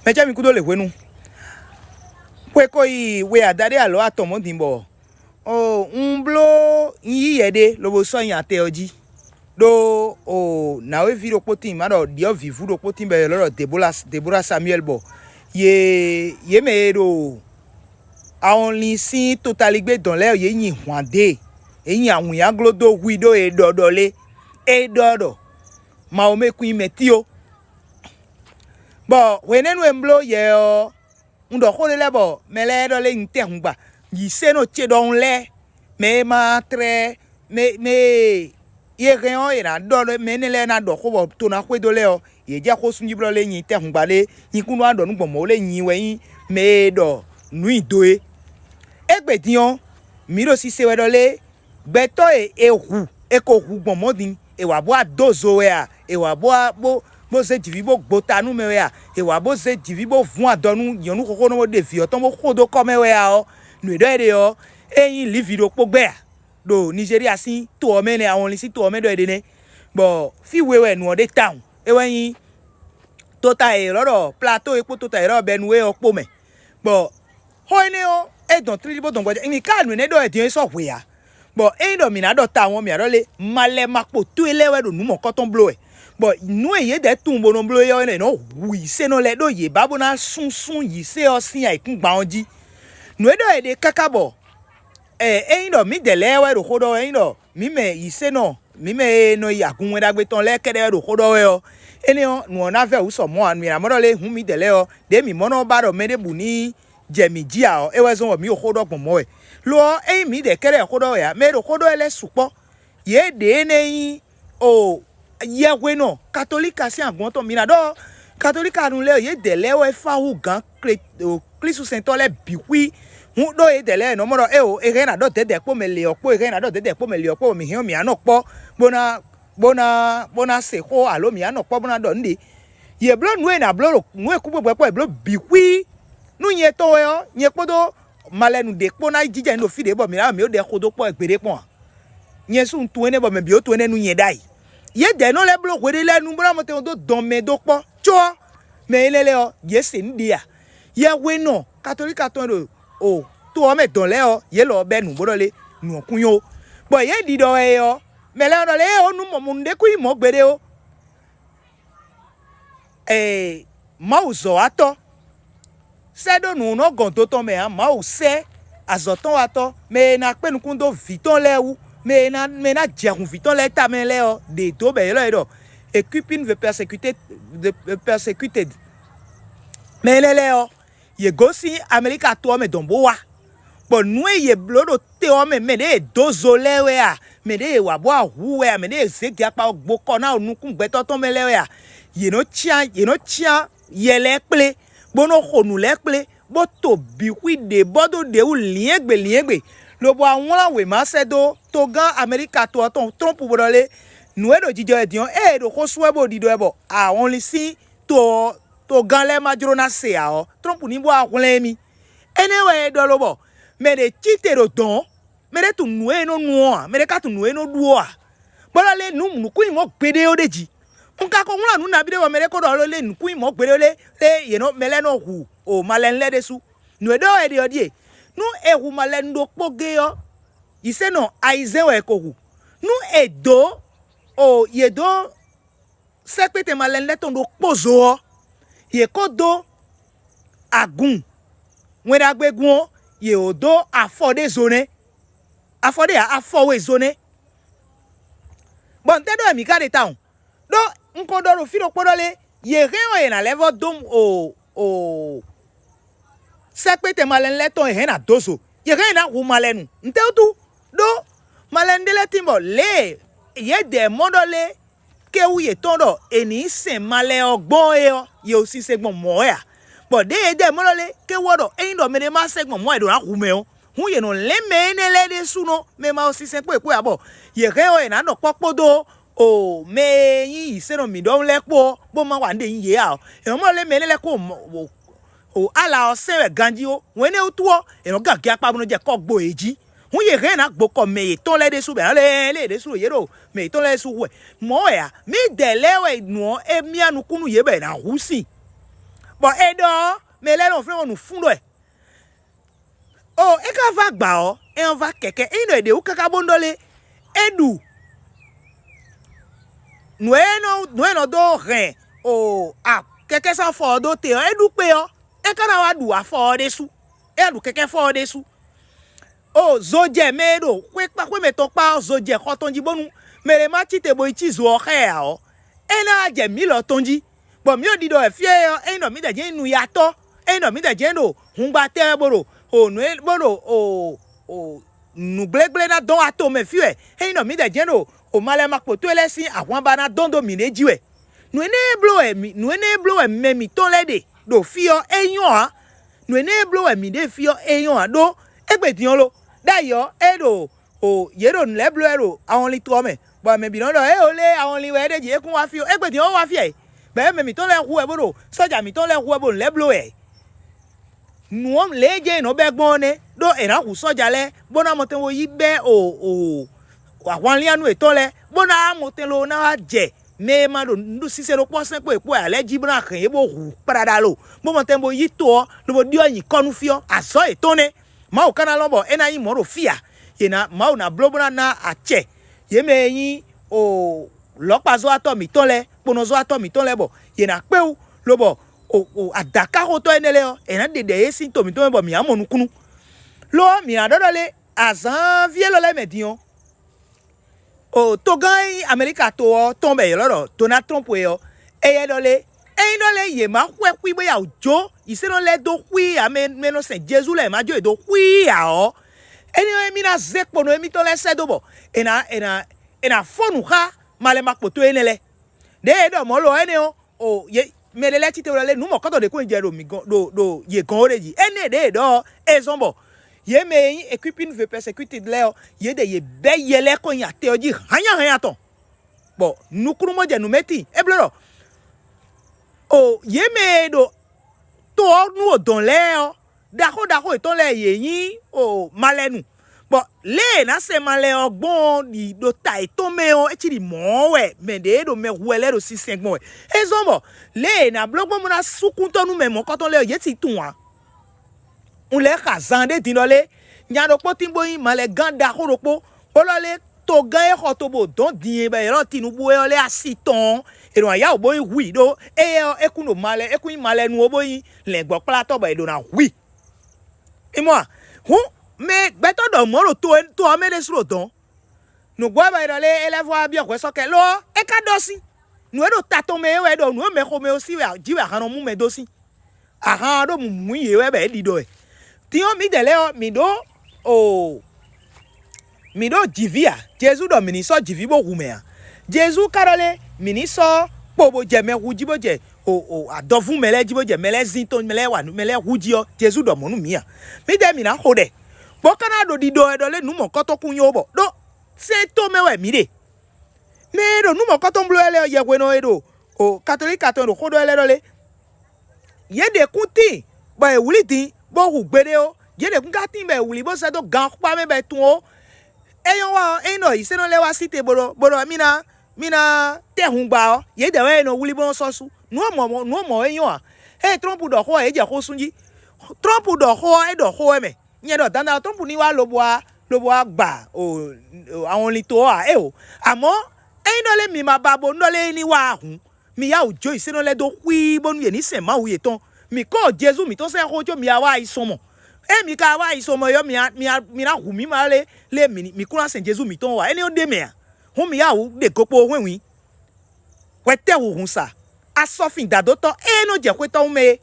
mecha mi kudo le wenu kwe koi we adade alo atomo dimbo o umblo yi yede lobo so yan te oji do o na we vi ropotin ma do dio vivu ropotin be loro Deborah Samuel bo ye me do awon li sin totally gbe don le ye yin hwande eyin awun ya glodo wido e dodole e dodo ma o meku imeti o bo wenenu emblo ye o ndo khole le bo mele do le nte hungba yi se no che don le me ma tre me ye gen ira do le me ne le na do ko bo to na kwedo le o ye ja ko sunji bro le yin te hungba le yin kunu ado nu gbomo le yin we yin me do nu idoe egbedion mi ro si se we do le gbeto ehu eko hu gbomo din e wa bo adozo we a e wa bo se divi bo gbota nu me we a e wa bo se divi bo fun adonu yonu koko no de fi oton bo kodo ko me we a o nu edo ede o eyin livi ro pogbe a do Nigeria sin to o me ne awon li si to o me do ede ne bo fi wewe nu o de town e weyin tota e loro plateau epo tota e ro benue opo me bo hoine o e don trilibo don gboja mi ka nu ne do e din so we a bo e do mi na do ta won mi aro le male mapo tu elewe do nu mo cotton blow e bo nu e ye de tun bo no blow yo ne no wi se no le do ye babo na sun yi se o sin ai kun gba onji nu e do e de kakabo e do mi de lewe do kodo e do mi me yi se no mi me no ya kun we dagbe ton le kede do kodo we o eni o nu na fe uso mo anu ya mo do le hun mi de le o de mi mo no ba do me de bu ni jemiji a o e we so mi o kodo pon mo e lo e mi de kere kodo ya me do kodo ele supo ye de neyin o ye we no katolika si agbon to mi na do katolika nu le ye de le we fa hu gan Kristu sento le biwi hu do e de le no mo do e o e re na do de po me le opo e re na do de po me le opo mi hin mi ano po bona se ko alo mi ano po bona do ndi ye blo nu e na blo nu e ku gbo po e blo biwi nu yen to e o yen podo malenu de po na jije no fi de bo mi ra mi o de kodo po egbere pon yen sun tu ene bo me bi o tu ene nu yen dai ye de no le blo kwede le nu bra mo te do don me do po cho me lele o ye se ndi a ye we no katolika ton do o to o me don le o ye lo be nu bodo le nu okun yo bo ye di do e o me le do le o nu mo mu nde ku imo gbere o ma uzo ato se do nu no gon to ton me a ma o se azoton ato me na pe nu kun do viton le wu me na jerun viton le ta me le o de to be lo do equipping the persecuted me le o ye go si America to me don bo wa bo nu ye blodo te o me de dozo le we a me de wa bo ahu we a me de se gi apa gbo ko na onu kun gbe to ton me le we a ye no chia ye le ple bono khonu le ple bo to bi wi de bodo de u liegbe lo bo awon lawe ma se do to gan America to ton Trump bo le nu e do jijo e dion e do ko suwe bo di do e bo awon li si to gan le majoro na se a o Trump ni bo awon le mi anyway do lo bo me de chite do don me de tu nu e no nu a me de ka tu nu e no duo a bo le nu ku mo gbede o deji nka ko nla nu na bi de wo me de ko do le nu ku mo gbede le ye no mele no hu o malen le desu nu e do e de odie nu e hu malen do poge yo ise no aize we ko hu nu e do o ye do sekpete malen le ton do pozo ye ko do agun we da gbegun ye o do afode zone afowe zone bon te do mi ka de town do nko do ro fi do podole ye re o ye na level dom o sekpete malen le ton he na dozo ye re na wu malenu nte tu do malen de le timbo le ye de modole ke wu ye ton do eni se male ogbon e o ye o si se gbon mo ya but de modole ke wodo eyin do me de ma se gbon mo e do na wu me o hu ye no le me ne le de su no me ma o si se pe abo ye re o e na do popodo o me yin se no mi do le po bo ma wa nde yin ye a e mo le me le ko o ala o se ganji o wene o tuo e no gan ki apa bu no je ko gbo eji hu ye re na gbo ko me ton le de su be le de su ye ro me ton le su we mo ya mi de le we nu e mi anu kunu ye be na hu si bon edo mais là on fait on nous fond oh e ka va gba o e on va keke e no ede u kaka bondole edu no do ren o a keke san fo do te edu pe o e kana wa du afo de su e du keke fo de su o zoje medo kwe me to pa zoje ko tonji bonu mere ma ti te bo ichi zo o he o e na je mi lo tonji bo mi o di do e fie o e no mi de je nu ya to e no mi de je no hun gba te boro o nu boro o nu glegle na don ato me fie e no mi de je no o male makpo to elesin àwọn ba na don do mi neji we nu ene blo e me mi ton lede do fio eyan a nu ene blo e mi de fio eyan a do egbedian lo dayo edo o yero nle blo ero àwọn li to me bo me bi no do e o le àwọn li we de je kun wa fio egbedian o wa fie be me mi ton le hu e boro soja mi ton le hu e bo nle blo e nu om leje no be gbon ne do e na hu soja le bona mo ten wo yi be o àwọn li anu etole bona mo ten lo na je me ma do ndu sise ro po sen pe epo ale jibra kan e bo hu parada lo mo mo ten bo yi to lo bo di oyin konu fio aso etone ma o kana lobo ena yin mo ro fia ye na ma o na blobra na ache ye me yin o lopa zo ato mi tole pono zo ato mi tole bo ye na pe o lobo o adaka ho to enele o ena de esin to mi to bo mi amonu kunu lo mi adodole azan vie lo le medion o togan America to tombe loro Donald Trump yo eye dole ye ma hwe kwi bo ya ojo ise no le do kwi ame no se Jesus le ma jo do kwi ya o eni mi na zekpo no mi to le se do bo ena fonu ha male makpoto enele de do mo lo ene o ye melele ti te le nu mo koto de ko nje do ye gan oreji ene de do ezombo ye me equipping veut persécuter de l'air ye de ye be ye le ko ya te oji hanya ton bon nukuru mo je nu meti e bloro o ye me do to nu odon le o dako eton le ye yin o malenu bon le na se male ogbon di do ta eton me o e ti di mo we me de do me huele do si sengbon we e zombo le na blogbo mo na sukun to nu me mo ko ton le ye ti tun wa on le kazande dinole nyado potimbo yin male ganda horopo olole to gan e hotobo don din be ran Tinubu e ole asiton ero aya obo wi do e kuno male e kun male nu obo yin le gbo plato ba do na wi imo hu me beto do moro to amede suro don nu gbo ba irole elevo abi okwe soke lo e ka dosi nu e do tato me we do nu me ko me o si we jiwe han mu me dosi aha do mu ye we be di do e Tio mi dele o mi do jivia Jesus do miniso jivibo humea Jesus karole miniso pobo je me hujibo je o adovu mele jibo je mele zinto mele wa mele hujio Jesus do monu mia mi de mi na hode bo kana do di do edole nu mo koto kun yo bo do se to mewe mi de me do nu mo koto mblo ele ye gwe no edo o catholic aton do hodo ele dole ye de kunti ba e wuli tin bo hu gbede o je de kun ka tin be wuli bo se do gan pa me be tun o eyan wa eno ise no le wa site boro mina te hun gba o ye de we no wuli bo so su nu mo eyan a e Trump do ho e je ko sunji Trump do ho e do ho me nye do danda Trump ni wa lo bo gba o àwọn li to a e o àmọ́ no le mi ma babo no le ni wa hun mi ya ojo ise no le do kwi bonu ye ni se ma wuye ton mi ko Jesus mi to se hojo mi awa isomo e mi ka wa isomo yo mi na hu mi ma le mi kura se Jesus mi ton wa eni o de me hu mi ya hu de gopo wenwi kwete hu hun sa asofin dadoto e no je kweto me